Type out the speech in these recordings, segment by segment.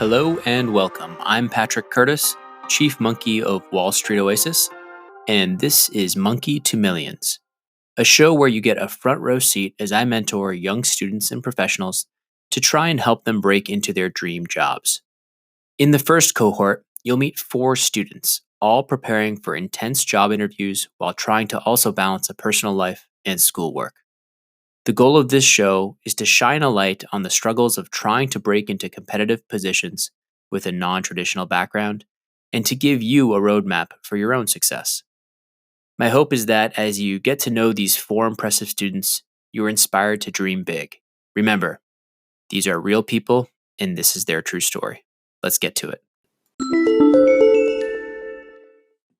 Hello and welcome. I'm Patrick Curtis, Chief Monkey of Wall Street Oasis, and this is Monkey to Millions, a show where you get a front row seat as I mentor young students and professionals to try and help them break into their dream jobs. In the first cohort, you'll meet 4 students, all preparing for intense job interviews while trying to also balance a personal life and schoolwork. The goal of this show is to shine a light on the struggles of trying to break into competitive positions with a non-traditional background and to give you a roadmap for your own success. My hope is that as you get to know these 4 impressive students, you are inspired to dream big. Remember, these are real people and this is their true story. Let's get to it.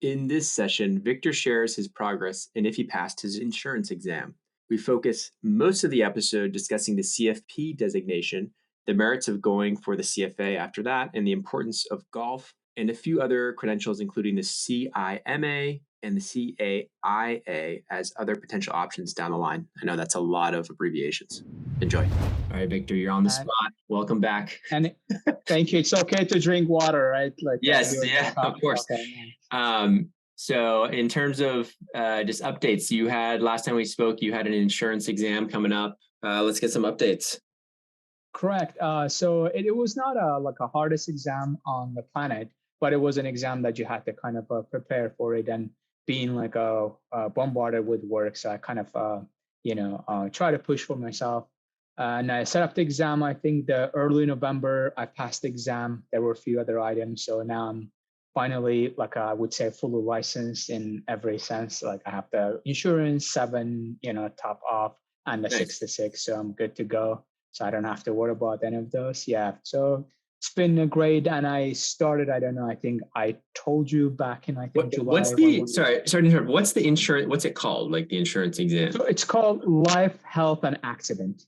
In this session, Victor shares his progress and if he passed his insurance exam. We focus most of the episode discussing the CFP designation, the merits of going for the CFA after that, and the importance of golf, and a few other credentials, including the CIMA and the CAIA as other potential options down the line. I know that's a lot of abbreviations. Enjoy. All right, Victor, you're on the spot. Welcome back. And thank you. It's okay to drink water, right? Yes, of course. Okay. So in terms of just updates, last time we spoke, you had an insurance exam coming up. Let's get some updates. Correct. So it was not a hardest exam on the planet, but it was an exam that you had to kind of prepare for it, and being bombarded with work. So I kind of, try to push for myself. And I set up the exam. I think the early November, I passed the exam. There were a few other items. So now I'm finally, I would say, fully licensed in every sense. Like I have the insurance 7, top off, and the Nice. 6 to 6. So I'm good to go. So I don't have to worry about any of those. Yeah. So it's been great. And I started, I think I told you back in, July. Sorry to interrupt. What's the insurance? What's it called? Like the insurance exam? So it's called Life, Health, and Accident.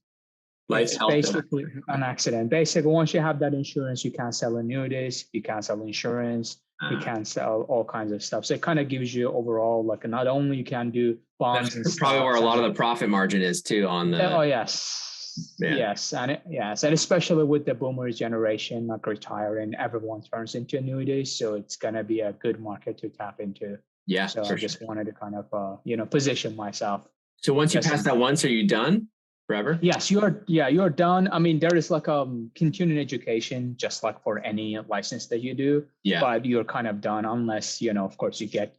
Life, health, basically an accident. Basically, once you have that insurance, you can't sell annuities, you can't sell insurance, you can't sell all kinds of stuff. So it kind of gives you overall, not only you can do bonds and that's probably where a lot of the profit margin is too on the. Oh, yes. Yeah. Yes. And especially with the boomer generation, retiring, everyone turns into annuities. So it's going to be a good market to tap into. Yeah. So I just wanted to kind of, position myself. So once you pass that once, are you done? Forever? Yes, you're done. I mean, there is continuing education, just like for any license that you do. Yeah. But you're kind of done unless, of course, you get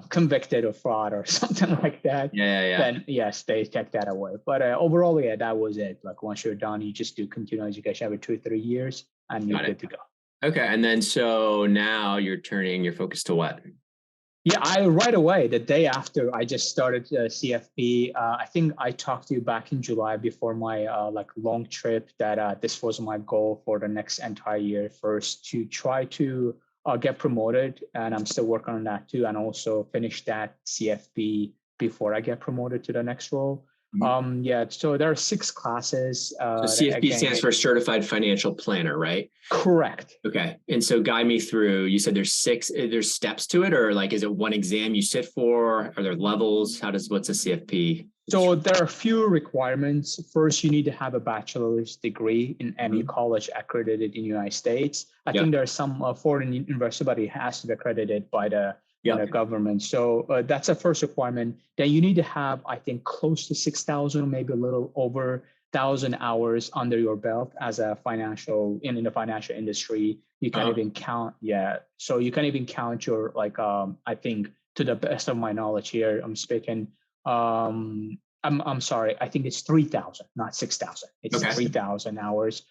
convicted of fraud or something like that. Yeah. Then yes, they take that away. But overall, that was it. Once you're done, you just do continuing education every 2 or 3 years, and you're good to go. Okay, and then so now you're turning your focus to what? Yeah, I right away, the day after I just started CFP, I think I talked to you back in July before my long trip that this was my goal for the next entire year, first to try to get promoted. And I'm still working on that too. And also finish that CFP before I get promoted to the next role. Mm-hmm. So there are 6 classes. So CFP stands for Certified Financial Planner, right? Correct. Okay. And so guide me through, you said there's steps to it, or is it one exam you sit for? Are there levels? What's a CFP? So there are a few requirements. First, you need to have a bachelor's degree in any college accredited in the United States. I think there are some foreign university, but it has to be accredited by the government. So that's a first requirement. Then you need to have, I think, close to 6,000, maybe a little over 1,000 hours under your belt as a in the financial industry. You can't even count. Yeah. So you can't even count your, I think, to the best of my knowledge here, I'm speaking, I'm sorry, I think it's 3,000, not 6,000. It's 3,000 hours.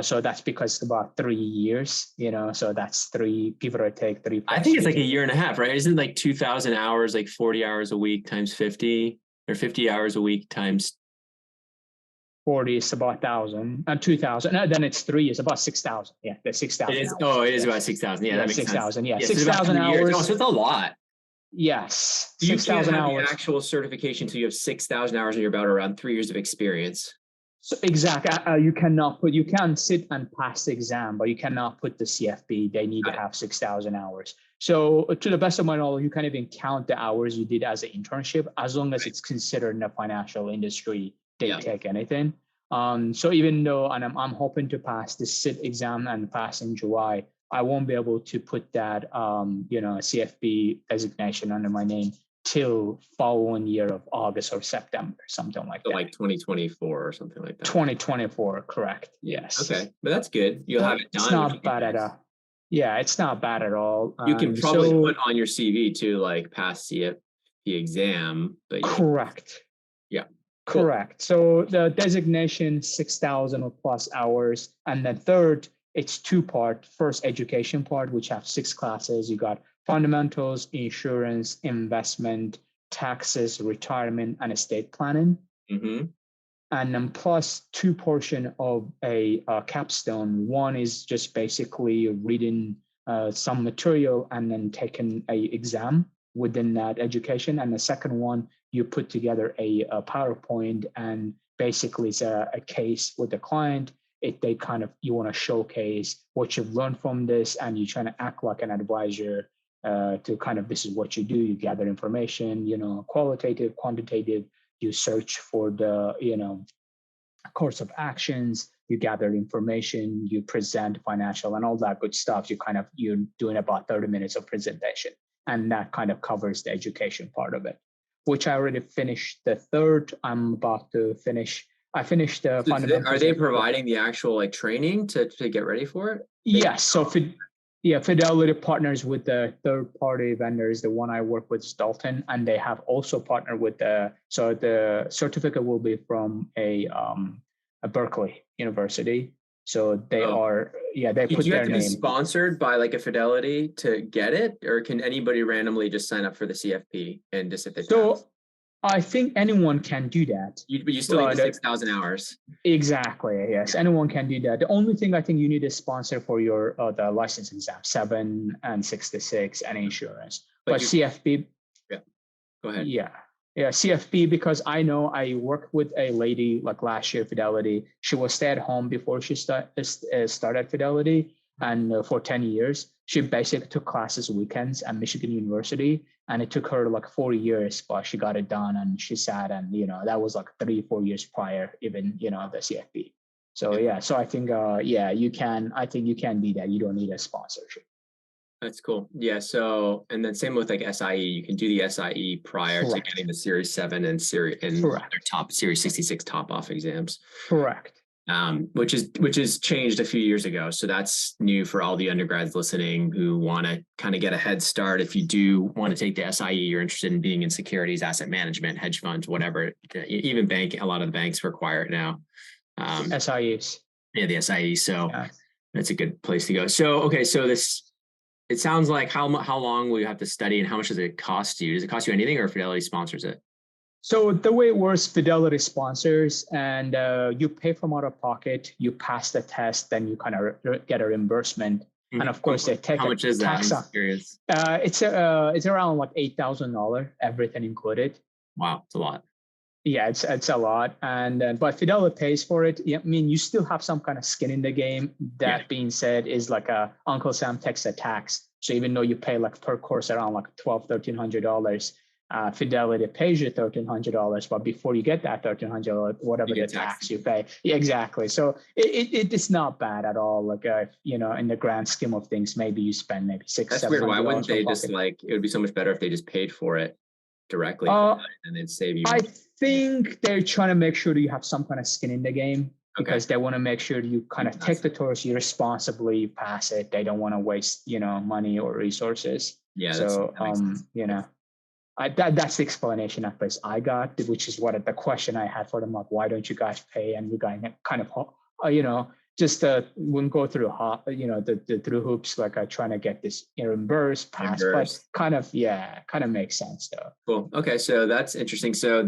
So that's because it's about 3 years, so that's 3, give or take 3. I think it's a year and a half, right? Isn't it 2,000 hours, 40 hours a week times 50, or 50 hours a week times 40 is about 1,000 and 2,000. And then it's 3 is about 6,000. Yeah, that's 6,000. It is. Oh, it is about 6,000. Yeah, that makes 6,000. sense. Yeah, 6,000 hours. Oh, so it's a lot. Yes, 6,000 hours. The actual certification, so you have 6,000 hours in your belt, around 3 years of experience. So exactly. You can sit and pass the exam, but you cannot put the CFP. They need to have 6,000 hours. So to the best of my knowledge, you can't even count the hours you did as an internship, as long as it's considered in the financial industry. They take anything. So even though I'm hoping to pass the SIT exam and pass in July, I won't be able to put that CFP designation under my name till following year of August or September, something like so that. Like 2024 or something like that. 2024, correct? Yes. Okay, but that's good. You'll have it done. It's not bad at all. Yeah, it's not bad at all. You can probably put on your CV too, like pass CFP exam. But correct. Yeah. Correct. So the designation 6,000 or plus hours, and then third, it's two-part. First, education part, which have 6 classes. You got fundamentals, insurance, investment, taxes, retirement, and estate planning. Mm-hmm. And then plus 2 portion of a capstone. One is just basically reading some material and then taking a exam within that education. And the second one, you put together a PowerPoint, and basically it's a case with the client. You want to showcase what you've learned from this, and you're trying to act like an advisor to kind of, this is what you do. You gather information, qualitative, quantitative. You search for the, course of actions, you gather information, you present financial and all that good stuff. You're doing about 30 minutes of presentation. And that kind of covers the education part of it, which I already finished the third. I'm about to finish. I finished the fundamentals. Are they providing the actual like training to get ready for it? Yes. So Fidelity partners with the third-party vendors. The one I work with is Dalton, and they have also partnered with the certificate will be from a Berkeley University. So they put their name. Do you have to be sponsored by like a Fidelity to get it, or can anybody randomly just sign up for the CFP and just if they pass? I think anyone can do that. But you still need 6,000 hours. Exactly. Yes, anyone can do that. The only thing I think you need a sponsor for your the license exam 7 and 66 and insurance. But CFP. Yeah. Go ahead. Yeah. CFP, because I know I worked with a lady like last year, Fidelity. She was stay at home before she started Fidelity, and for 10 years. She basically took classes weekends at Michigan University, and it took her like 4 years, but she got it done, and she sat, and that was like 3-4 years prior, even the CFP. So so I think you can. I think you can do that. You don't need a sponsorship. That's cool. Yeah. So, and then same with like SIE, you can do the SIE prior to getting the Series 7 and their top Series 66 top off exams. Correct. Which is changed a few years ago. So that's new for all the undergrads listening who want to kind of get a head start. If you do want to take the SIE, you're interested in being in securities, asset management, hedge funds, whatever, even a lot of the banks require it now. SIEs. Yeah, the SIE. So that's a good place to go. So, okay. So it sounds like how long will you have to study, and how much does it cost you? Does it cost you anything, or Fidelity sponsors it? So the way it works, Fidelity sponsors, and you pay from out of pocket, you pass the test, then you kind of get a reimbursement. Mm-hmm. And of course, they take how much is that? I'm curious. It's around like $8,000, everything included. Wow, it's a lot. Yeah, it's a lot, and but Fidelity pays for it. I mean, you still have some kind of skin in the game. That being said, is like Uncle Sam takes a tax. So even though you pay like per course around like $1,200-$1,300. Fidelity pays you $1,300, but before you get that $1,300, whatever the tax you pay, exactly. So it is not bad at all. Like in the grand scheme of things, maybe you spend maybe $600-$700. That's weird. Why wouldn't they just it would be so much better if they just paid for it directly and then save you? I think they're trying to make sure that you have some kind of skin in the game. Because they want to make sure you kind of take the course, you responsibly pass it. They don't want to waste money or resources. Yeah. So that's the explanation at least I got, which is what the question I had for them, like, why don't you guys pay? And we got kind of, just wouldn't go through, the through hoops, like trying to get this reimbursed, passed, but kind of makes sense though. Cool. Okay. So that's interesting. So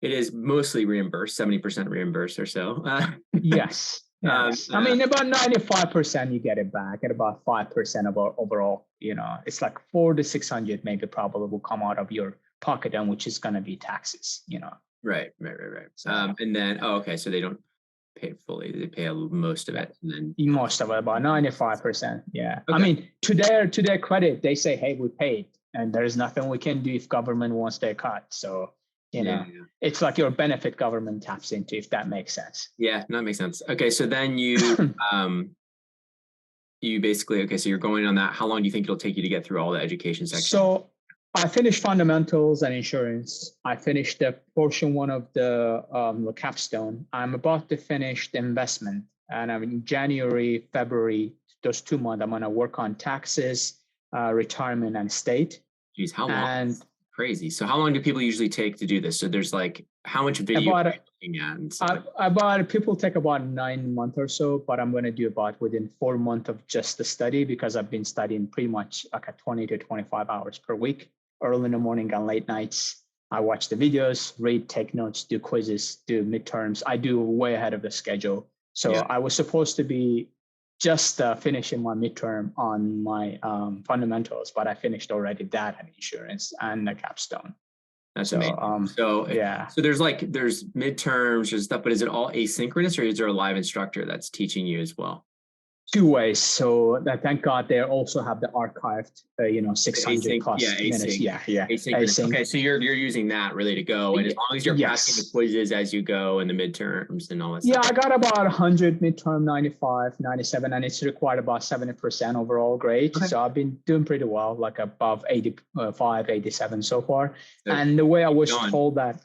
it is mostly reimbursed, 70% reimbursed or so. Yes. Yes. I mean, about 95% you get it back, and about 5% of our overall, it's like $400 to $600 maybe probably will come out of your pocket, and which is going to be taxes, Right. And then, okay. So they don't pay fully. They pay most of it. And then most of it, about 95%. Yeah. Okay. I mean, to their credit, they say, hey, we paid, and there's nothing we can do if government wants their cut. So It's like your benefit government taps into, if that makes sense. Yeah, that makes sense. Okay, so then you you basically, okay, so you're going on that. How long do you think it'll take you to get through all the education section? So I finished fundamentals and insurance. I finished the portion one of the capstone. I'm about to finish the investment, and I'm in January, February, those 2 months, I'm going to work on taxes, retirement, and estate. Geez, how long? And crazy. So how long do people usually take to do this? So there's like, how much video are you looking at? About people take about 9 months or so, but I'm going to do about within 4 months of just the study, because I've been studying pretty much like a 20 to 25 hours per week, early in the morning and late nights. I watch the videos, read, take notes, do quizzes, do midterms. I do way ahead of the schedule. So I was supposed to be just finishing my midterm on my fundamentals, but I finished already that and insurance and the capstone. That's amazing. So there's midterms or stuff, but is it all asynchronous, or is there a live instructor that's teaching you as well? 2 ways. So thank God they also have the archived, 600 plus minutes. Asynchronous. Okay, so you're using that really to go, and as long as you're passing the quizzes as you go and the midterms and all that stuff. I got about 100 midterm, 95, 97, and it's required about 70% overall grade. Okay. So I've been doing pretty well, like above 85, 87 so far. So and the way I was told that,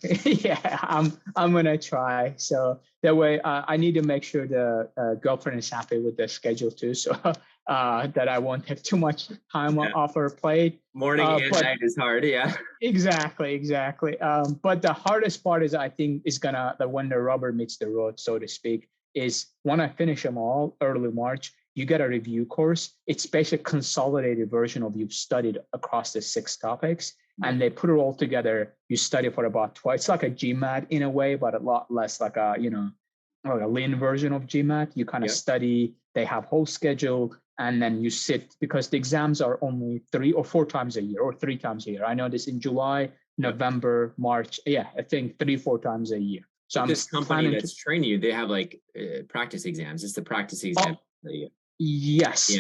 I'm gonna try. So that way, I need to make sure the girlfriend is happy with the schedule too, so that I won't have too much time off her plate. Morning and night is hard, Exactly. But the hardest part is, I think, when the rubber meets the road, so to speak, is when I finish them all early March, you get a review course. It's basically a consolidated version of you've studied across the 6 topics. And they put it all together. You study for about 12. It's like a GMAT in a way, but a lot less like a lean version of GMAT. You kind of study. They have whole schedule, and then you sit, because the exams are only 3 or 4 times a year, or 3 times a year. I know this in July, November, March. I think 3-4 times a year. So this company that's training you, they have like practice exams. It's the practice exam. Yes.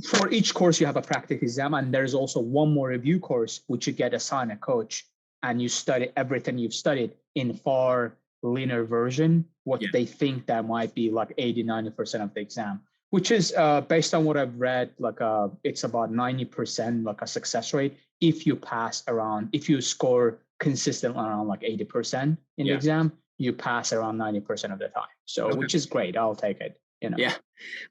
For each course, you have a practice exam, and there's also one more review course, which you get assigned a coach, and you study everything you've studied in far leaner version, they think that might be like 80-90% of the exam, which is based on what I've read, it's about 90% like a success rate if you score consistent around like 80% in the exam, you pass around 90% of the time. So which is great. I'll take it. Yeah.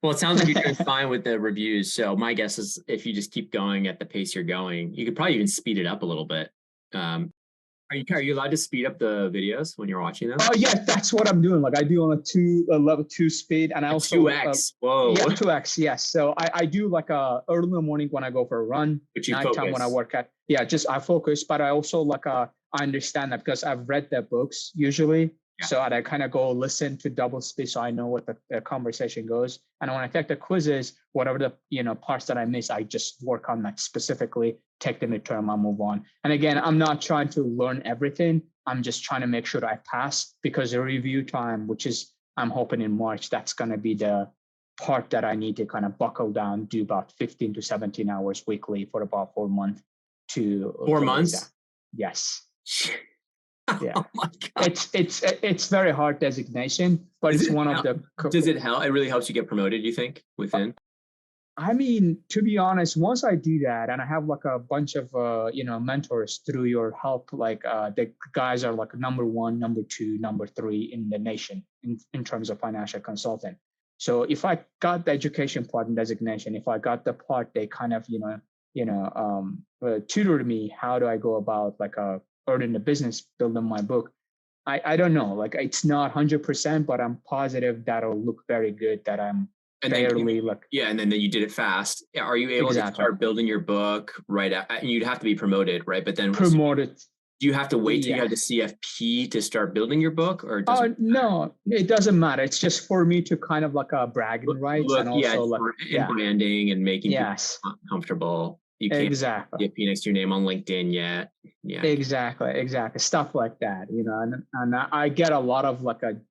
Well, it sounds like you're doing fine with the reviews. So my guess is, if you just keep going at the pace you're going, you could probably even speed it up a little bit. Are you allowed to speed up the videos when you're watching them? Oh yeah, that's what I'm doing. Like I do on a level 2 speed, and I also 2x. Whoa. Yeah, 2x. Yes. So I do like early in the morning when I go for a run. But you nighttime focus. When I work at I focus, but I also I understand that because I've read their books usually. Yeah. So I kind of go listen to double speed, so I know what the conversation goes. And when I take the quizzes, whatever the parts that I miss, I just work on that specifically. Take the midterm, I'll move on. And again, I'm not trying to learn everything. I'm just trying to make sure that I pass, because the review time, which is I'm hoping in March, that's going to be the part that I need to kind of buckle down, do about 15 to 17 hours weekly for about 4 months. 4 months? Yes. Yeah. Oh my God. It's very hard designation, but it's one of the. Does it help? It really helps you get promoted, you think, within? I mean, to be honest, once I do that, and I have like a bunch of mentors through your help, the guys are like number 1, number 2, number 3 in the nation in terms of financial consultant. So if I got the education part and designation, if I got the part, they kind of tutored me. How do I go about earning the business, building my book? I don't know. Like it's not 100%, but I'm positive that'll look very good. That I'm. And then you did it fast. Are you able to start building your book right at, you'd have to be promoted, right? But then promoted. Do you have to wait till you have the CFP to start building your book, or no, it doesn't matter. It's just for me to kind of bragging rights, and also branding and making people comfortable. You can't get next to your name on LinkedIn yet. Yeah. Exactly. Stuff like that, and I get a lot of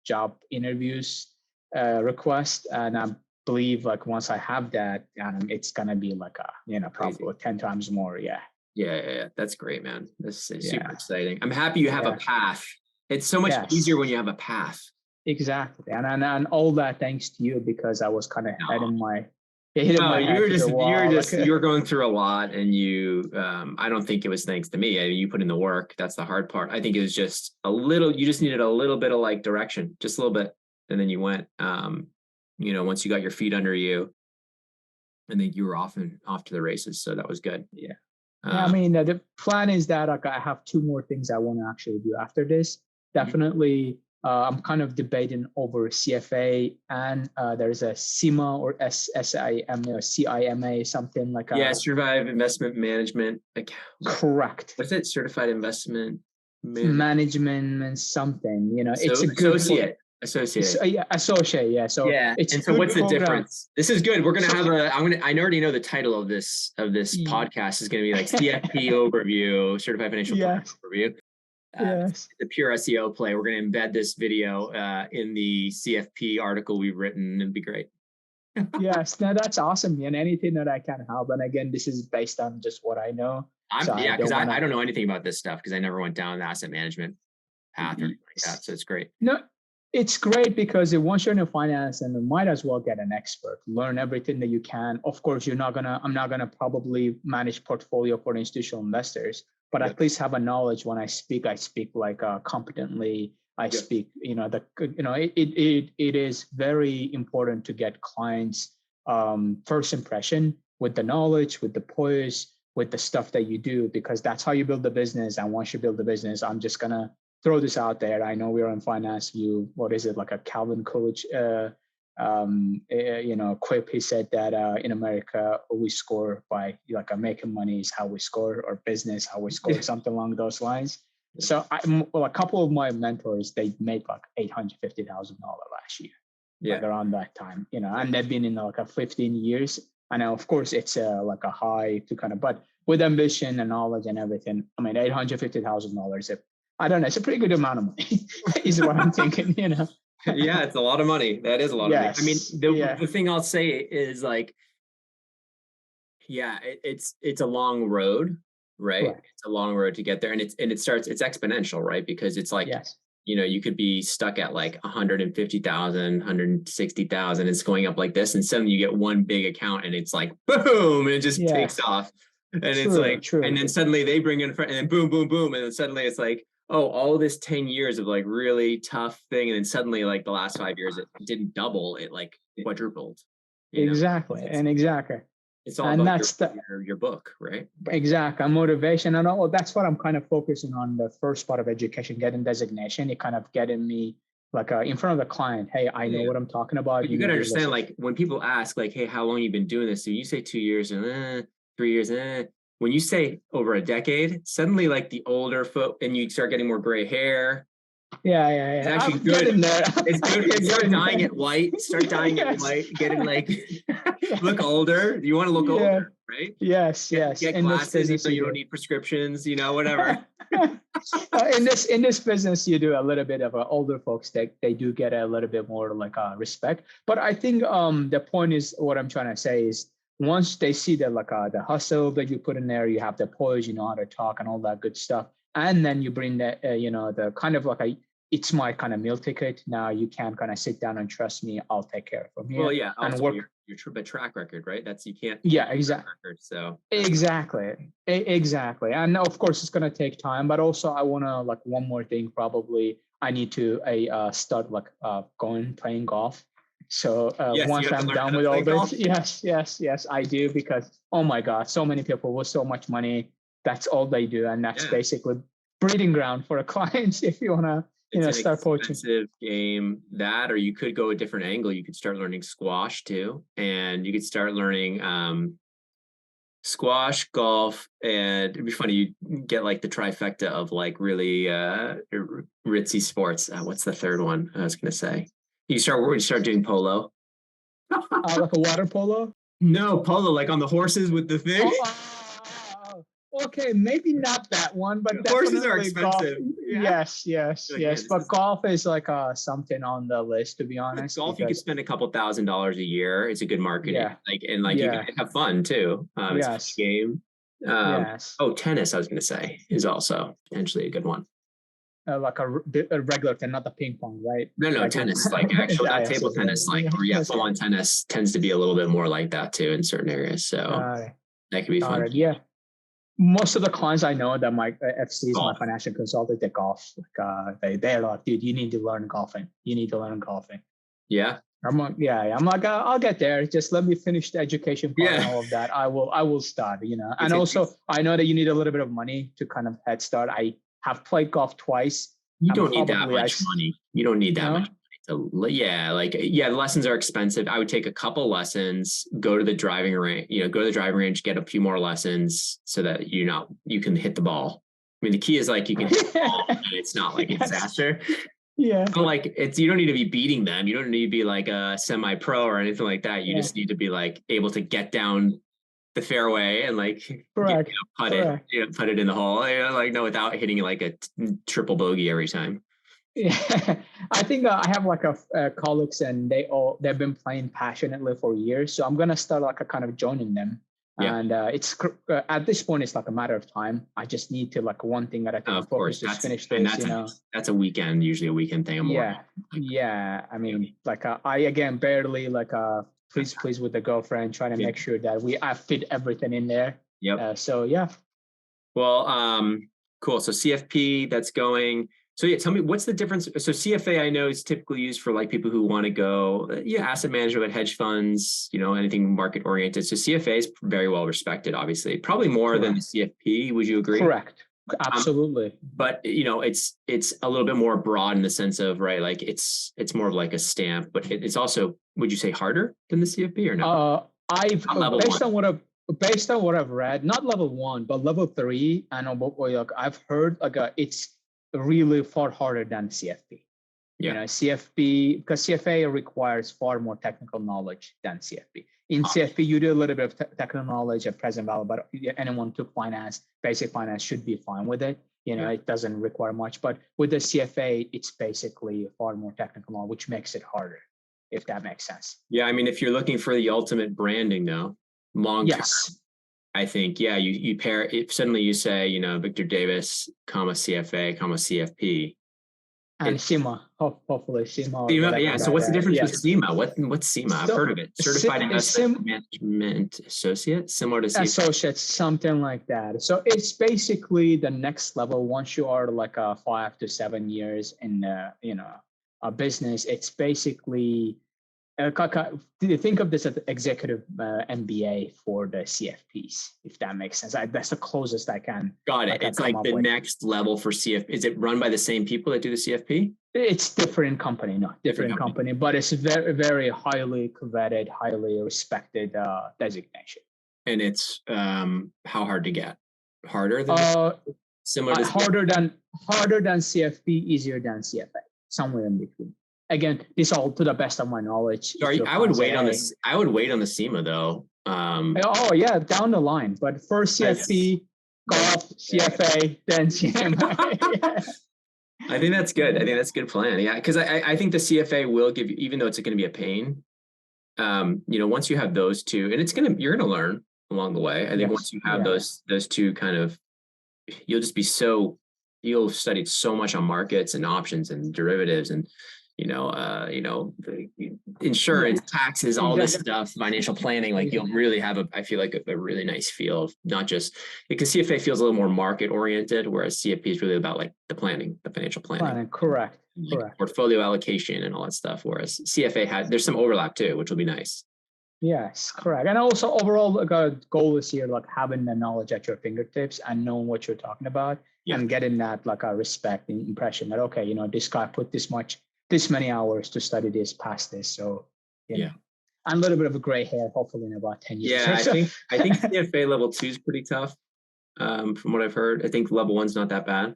job interviews requests, and I believe once I have that, it's gonna be probably 10 times more. Yeah. Yeah. That's great, man. This is super exciting. I'm happy you have a path. It's so much Yes. easier when you have a path. Exactly. And all that thanks to you, because I was kind of hitting my head you to the wall. you were going through a lot, and you I don't think it was thanks to me. I mean, you put in the work. That's the hard part. I think it was just you just needed a little bit of like direction, just a little bit. And then you went, once you got your feet under you, I think you were off to the races. So that was good. Yeah. I mean, the plan is that like I have 2 more things I want to actually do after this. Definitely. I'm kind of debating over CFA, and there's a CIMA or SIMA or CIMA, something like Certified Investment Management. Correct. What's it? Certified Investment Management and something. It's a good associate. Associate. Yeah. So and so what's the difference? This is good. We're gonna have I already know the title of this podcast is gonna be like CFP overview, Certified Financial Planner overview. Yes. The pure SEO play. We're going to embed this video in the CFP article we've written. It'd be great. Yes, no, that's awesome, and anything that I can help. And again, this is based on just what I know. Because I don't know anything about this stuff because I never went down the asset management path or anything like that. So it's great. No, it's great because once you're in finance, and you might as well get an expert, learn everything that you can. Of course, I'm not gonna probably manage portfolio for institutional investors, but at least have a knowledge. When I speak like competently. I speak, it is very important to get clients' first impression with the knowledge, with the poise, with the stuff that you do, because that's how you build the business. And once you build the business, I'm just gonna throw this out there. I know we're in finance. What is it, like a Calvin Coolidge quip? He said that in America we score by like making money is how we score, or business how we score, something along those lines. So a couple of my mentors, they made like $850,000 last year, like around that time, and they've been in like 15 years. And of course it's like a high to kind of, but with ambition and knowledge and everything, I mean, $850,000, I don't know, it's a pretty good amount of money is what I'm thinking, Yeah, it's a lot of money. That is a lot of money. I mean, the thing I'll say is like, it's a long road. Right. It's a long road to get there. And it's exponential, right? Because it's like, you could be stuck at like 150,000, 160,000. It's going up like this. And suddenly you get one big account and it's like, boom, and it just takes off. And it's like, and then suddenly they bring in, and then boom, boom, boom. And then suddenly it's like, oh, all this 10 years of like really tough thing. And then suddenly like the last 5 years, it didn't double, it like quadrupled. Exactly. It's all about your book, right? Exactly. Motivation. And that's what I'm kind of focusing on, the first part of education, getting designation. It kind of getting me like in front of the client. Hey, I know what I'm talking about. But you got to understand, like when people ask like, hey, how long you been doing this? So you say 2 years and 3 years. When you say over a decade, suddenly like the older folk, and you start getting more gray hair. Yeah. It's actually good. It's good. Start dyeing it white. Getting like look older. You want to look older, right? Yes. Get glasses, even though you don't need prescriptions. Whatever. In this business, you do a little bit of older folks. They do get a little bit more like respect. But I think the point is, what I'm trying to say is, once they see the the hustle that you put in there, you have the poise, you know how to talk and all that good stuff. And then you bring the, the kind of like it's my kind of meal ticket. Now you can kind of sit down and trust me. I'll take care of from here. Well, yeah. And work your track record, right? That's, you can't. Yeah, exactly. Record, so exactly. And of course it's going to take time, but also I want to one more thing, probably I need to start playing golf. So once I'm done with all this, yes, I do, because, oh my God, so many people with so much money, that's all they do. And that's basically breeding ground for a clients if you want to, start poaching. It's an expensive game, that, or you could go a different angle. You could start learning squash too. And you could start learning squash, golf, and it'd be funny. You get like the trifecta of like really ritzy sports. What's the third one I was going to say? You start doing polo. Like a water polo? No, polo, like on the horses with the thing. Okay, maybe not that one, but horses are expensive. Yes. But golf is like something on the list, to be honest. Golf, you could spend a couple $1,000s a year. It's a good marketing. You can have fun too. It's a game. Yes. Tennis, I was going to say, is also potentially a good one. Like a regular tennis, not the ping pong, right? No, tennis, like actual not table tennis, like full-on tennis tends to be a little bit more like that too in certain areas. So that could be fun. Yeah. Most of the clients I know that my FCs, my financial consultant, they golf. Like, they're like, dude, you need to learn golfing. You need to learn golfing. Yeah. I'm like, I'll get there. Just let me finish the education part and all of that. I will start, And also, I know that you need a little bit of money to kind of head start. I have played golf twice. You don't need that much money. You don't need that much money the lessons are expensive. I would take a couple lessons, go to the driving range, get a few more lessons so that you can hit the ball. I mean, the key is like you can hit the ball and it's not like a disaster. Yeah. But like you don't need to be beating them. You don't need to be like a semi-pro or anything like that. You just need to be like able to get down the fairway and like put it in the hole, without hitting like a triple bogey every time. Yeah, I think I have like colleagues and they've been playing passionately for years. So I'm gonna start like a kind of joining them. Yeah. And it's at this point it's like a matter of time. I just need to like one thing at a time. Of course, finish this. That's usually a weekend thing. Yeah. I mean, like I again barely like please with the girlfriend, trying to make sure that I fit everything in there. Yep. So yeah. Well, cool. So CFP, that's going. So yeah, tell me what's the difference. So CFA I know is typically used for like people who want to go, asset management, hedge funds, anything market oriented. So CFA is very well respected, obviously, probably more than the CFP. Would you agree? Correct. Absolutely. But it's a little bit more broad in the sense of like it's more of like a stamp, but it's also, would you say, harder than the CFP or no? Based on what I've read, not level 1, but level 3, and I've heard it's really far harder than CFP. CFP, because CFA requires far more technical knowledge than CFP. In CFP, you do a little bit of technical knowledge of present value, but anyone who took basic finance should be fine with it. It doesn't require much. But with the CFA, it's basically far more technical knowledge, which makes it harder, if that makes sense. Yeah, I mean, if you're looking for the ultimate branding, though, long term, I think, you pair it. Suddenly you say, Victor Davis, CFA, CFP. And CIMA, hopefully CIMA. Yeah. So what's the difference with CIMA? What's CIMA? I've heard of it. Certified Investment Management Associate, similar to CFA. Associates, something like that. So it's basically the next level. Once you are like 5 to 7 years in a business, it's basically think of this as executive MBA for the CFPs, if that makes sense. That's the closest I can. Got it. It's like the next level for CFP. Is it run by the same people that do the CFP? It's different company, but it's very, very highly coveted, highly respected designation. And it's how hard to get? Harder than similar to harder than CFP, easier than CFA, somewhere in between. Again, this all to the best of my knowledge. Sorry, I would wait on this. I would wait on the CIMA though. Down the line. But first CFP, golf, CFA, then CIMA. I think that's good. I think that's a good plan. Yeah, because I think the CFA will give you, even though it's going to be a pain. Once you have those two, and you're gonna learn along the way. I think once you have those two kind of, you'll have studied so much on markets and options and derivatives and insurance, taxes, all this stuff, financial planning. Like you'll really have I feel like a really nice feel of not just because CFA feels a little more market oriented, whereas CFP is really about like the planning, the financial planning. Correct. Portfolio allocation and all that stuff. Whereas CFA there's some overlap too, which will be nice. Yes, correct. And also overall, a goal is here, like having the knowledge at your fingertips and knowing what you're talking about and getting that like a respect and impression that, okay, this guy put this many hours to study this, past this. So, and a little bit of a gray hair, hopefully in about 10 years. Yeah, I think CFA level 2 is pretty tough. From what I've heard, I think level 1's not that bad.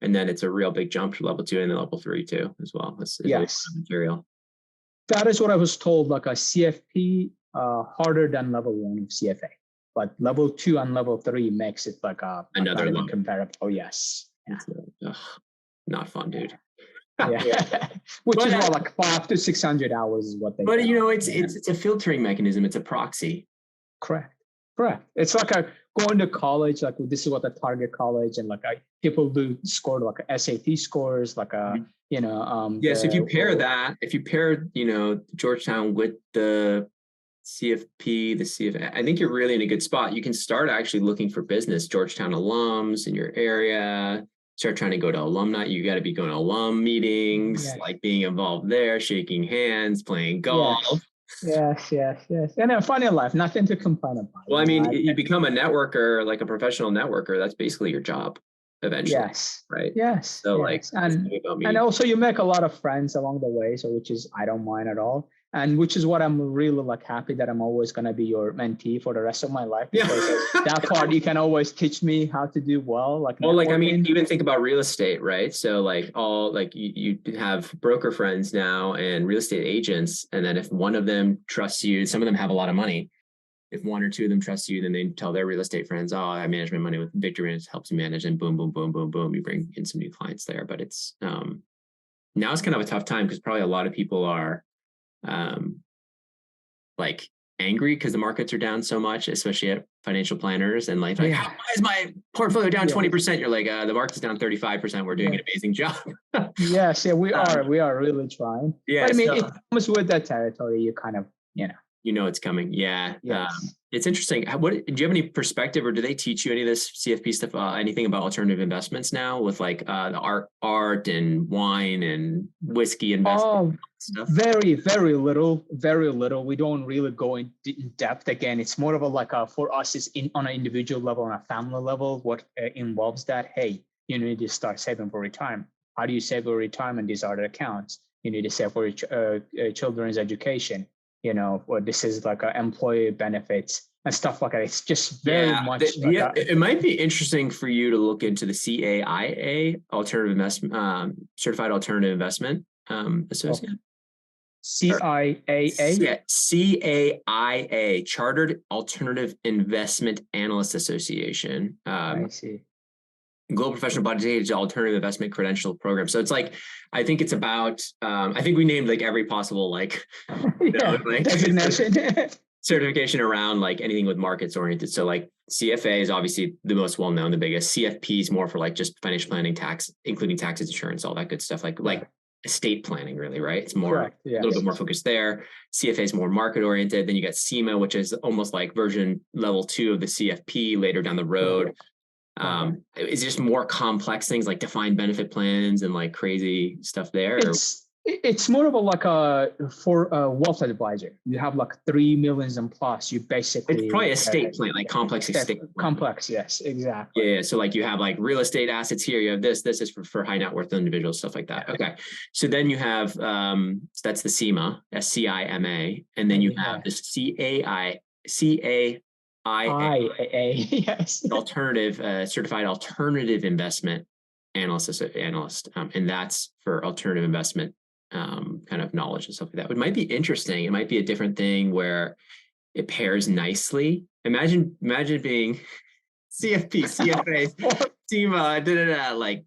And then it's a real big jump to level 2 and then level 3 too, as well. It's material. That is what I was told, like a CFP harder than level 1 of CFA. But level 2 and level 3 makes it like another level comparable. Oh, yes. Yeah. Not fun, dude. Which is like 500 to 600 hours is what they. But it's a filtering mechanism. It's a proxy. Correct. Correct. It's like a going to college, like this is what the target college, and like people do score like a SAT scores, like a Yes, if you pair Georgetown with the CFP, the CFA, I think you're really in a good spot. You can start actually looking for business Georgetown alums in your area. Start trying to go to alumni. You got to be going to alum meetings, like being involved there, shaking hands, playing golf. Yes. And a funny life, nothing to complain about. Well, I mean, you become a networker, like a professional networker. That's basically your job eventually. Yes. Right. Yes. So yes. And also you make a lot of friends along the way. So which is, I don't mind at all. And which is what I'm really like happy that I'm always going to be your mentee for the rest of my life. Because that part you can always teach me how to do well. Like, I mean, even think about real estate, right? So like you have broker friends now and real estate agents. And then if one of them trusts you, some of them have a lot of money. If one or two of them trust you, then they tell their real estate friends, oh, I manage my money with Victor and it helps you manage, and boom, boom, boom, boom, boom. You bring in some new clients there. But it's now it's kind of a tough time because probably a lot of people are like angry because the markets are down so much, especially at financial planners, and like how is my portfolio down 20%? You're like, the market's down 35%. We're doing an amazing job. We are really trying. Yeah. But I mean, it comes with that territory. You kind of, it's coming. Yeah. Yes. It's interesting. Do you have any perspective, or do they teach you any of this CFP stuff, anything about alternative investments now with like the art and wine and whiskey investment stuff? Very, very little. We don't really go in depth. Again, it's more of a for us, it's on an individual level, on a family level, what involves that. Hey, you need to start saving for retirement. How do you save for retirement? These are the accounts. You need to save for children's education. Or this is like employee benefits and stuff like that. It's just very much. It might be interesting for you to look into the CAIA, Alternative Investment, Certified Alternative Investment Association. CIAA? Yeah, CAIA, Chartered Alternative Investment Analyst Association. I see. Global Professional Budget Alternative Investment Credential Program. So it's like, I think it's about, I think we named like every possible designation. Certification around like anything with markets oriented. So like CFA is obviously the most well-known, the biggest. CFP is more for like just financial planning, tax, including taxes, insurance, all that good stuff. Like estate planning, really, right? It's more, a little bit more focused there. CFA is more market oriented. Then you got CIMA, which is almost like version level 2 of the CFP later down the road. It's just more complex things like defined benefit plans and like crazy stuff there. It's more of for a wealth advisor. You have like 3 million and plus. You basically it's probably estate plan, like complex estate plan. Complex, yes, exactly. Yeah, so like you have like real estate assets here. You have this is for high net worth individuals, stuff like that. Okay, so then you have that's the CIMA, CIMA, and then you have the CAIA, yes, alternative certified alternative investment analyst, and that's for alternative investment kind of knowledge and stuff like that. It might be interesting. It might be a different thing where it pairs nicely. Imagine being CFP, CFA, CIMA, like.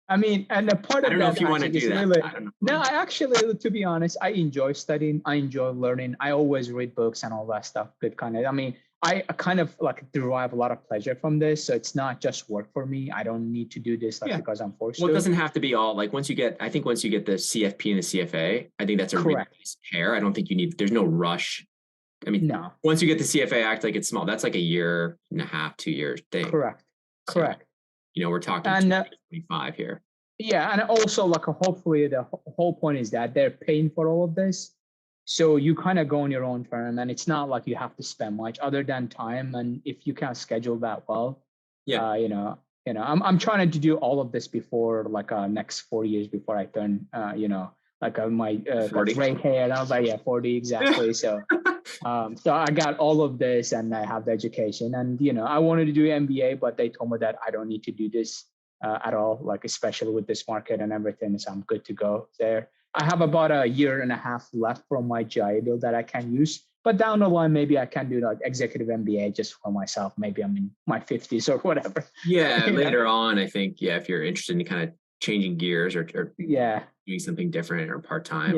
I mean, and a part of that. I don't know if you want to do that. Really, no, I actually, to be honest, I enjoy studying. I enjoy learning. I always read books and all that stuff. Good kind of. I mean, I kind of like derive a lot of pleasure from this. So it's not just work for me. I don't need to do this because I'm forced to. Well, it doesn't have to be all like once you get the CFP and the CFA, I think that's a really nice pair. I don't think there's no rush. I mean, no. Once you get the CFA Act, like it's small. That's like a year and a half, 2 year thing. Correct. We're talking 2025 here. Yeah. And also like hopefully the whole point is that they're paying for all of this. So you kind of go on your own term, and it's not like you have to spend much other than time. And if you can't schedule that well, I'm trying to do all of this before like next 4 years before I turn, my 40. gray hair. And I was like, 40 exactly. So, so I got all of this, and I have the education, and I wanted to do MBA, but they told me that I don't need to do this at all, like especially with this market and everything. So I'm good to go there. I have about a year and a half left from my GIA bill that I can use, but down the line, maybe I can do like executive MBA just for myself. Maybe I'm in my 50s or whatever. Yeah, later on, I think, if you're interested in kind of changing gears or doing something different or part-time.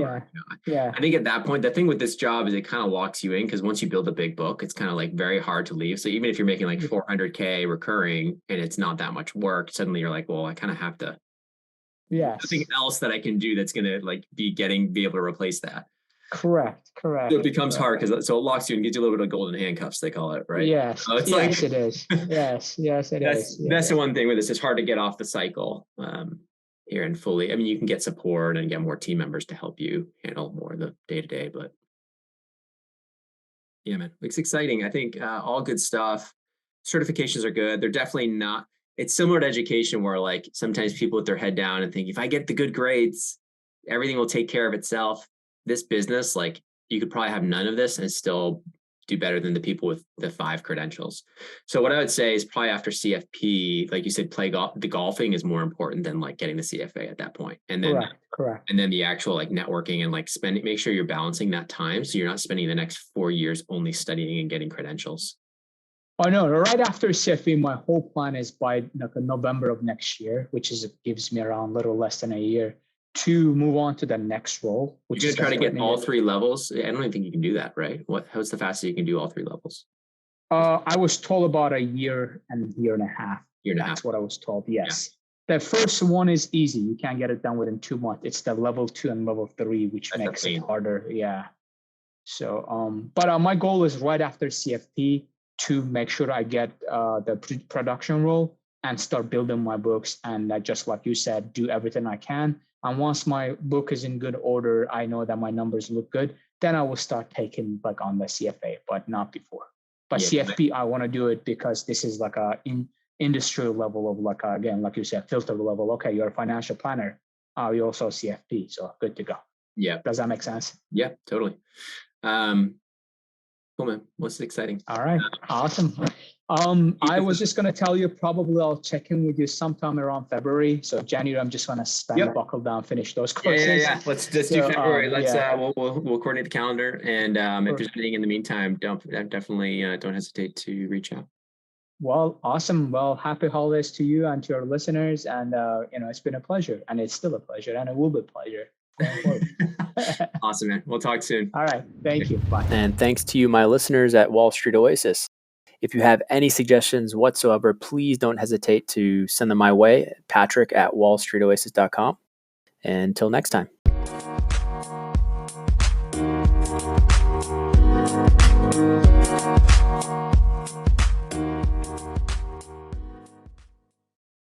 Yeah. I think at that point, the thing with this job is it kind of locks you in, because once you build a big book, it's kind of like very hard to leave. So even if you're making like 400K recurring and it's not that much work, suddenly you're like, well, I kind of have to, something else that I can do that's going to like be able to replace that. Correct. So it becomes hard because it locks you and gives you a little bit of golden handcuffs, they call it, right? Yes. So it's yes, it is. Yes, it is. That's the one thing with this. It's hard to get off the cycle here and fully. I mean, you can get support and get more team members to help you handle more of the day-to-day, but yeah, man, it's exciting. I think all good stuff. Certifications are good. They're definitely not. It's similar to education where like sometimes people put their head down and think, if I get the good grades, everything will take care of itself. This business, like you could probably have none of this and still do better than the people with the 5 credentials. So what I would say is probably after CFP, like you said, the golfing is more important than like getting the CFA at that point. And then correct. And then the actual like networking and like make sure you're balancing that time. So you're not spending the next 4 years only studying and getting credentials. Oh no, right after CFP, my whole plan is by November of next year, which gives me around a little less than a year, to move on to the next role. Which you're going to try to get all 3 levels. I don't even think you can do that, right? How's the fastest you can do all 3 levels? I was told about a year and a half. That's what I was told. Yes. Yeah. The first one is easy. You can get it done within 2 months. It's the level 2 and level 3, which makes it harder. Yeah. So, but my goal is right after CFP to make sure I get the production role and start building my books. And just like you said, do everything I can. And once my book is in good order, I know that my numbers look good, then I will start taking like on the CFA, but not before. But CFP, I want to do it because this is like a industrial level of like, again, like you said, filter level. Okay, you're a financial planner. You're also CFP, so good to go. Yeah. Does that make sense? Yeah, totally. Cool, man. What's exciting? All right. Awesome. I was just going to tell you, probably I'll check in with you sometime around February. So January, I'm just going to buckle down, finish those courses. Yeah. Let's do February. We'll coordinate the calendar. And if there's anything in the meantime, definitely don't hesitate to reach out. Well, awesome. Well, happy holidays to you and to your listeners. And, it's been a pleasure, and it's still a pleasure, and it will be a pleasure. Awesome, man. We'll talk soon. All right. Thank you. Bye. And thanks to you, my listeners at Wall Street Oasis. If you have any suggestions whatsoever, please don't hesitate to send them my way, Patrick@wallstreetoasis.com. Until next time.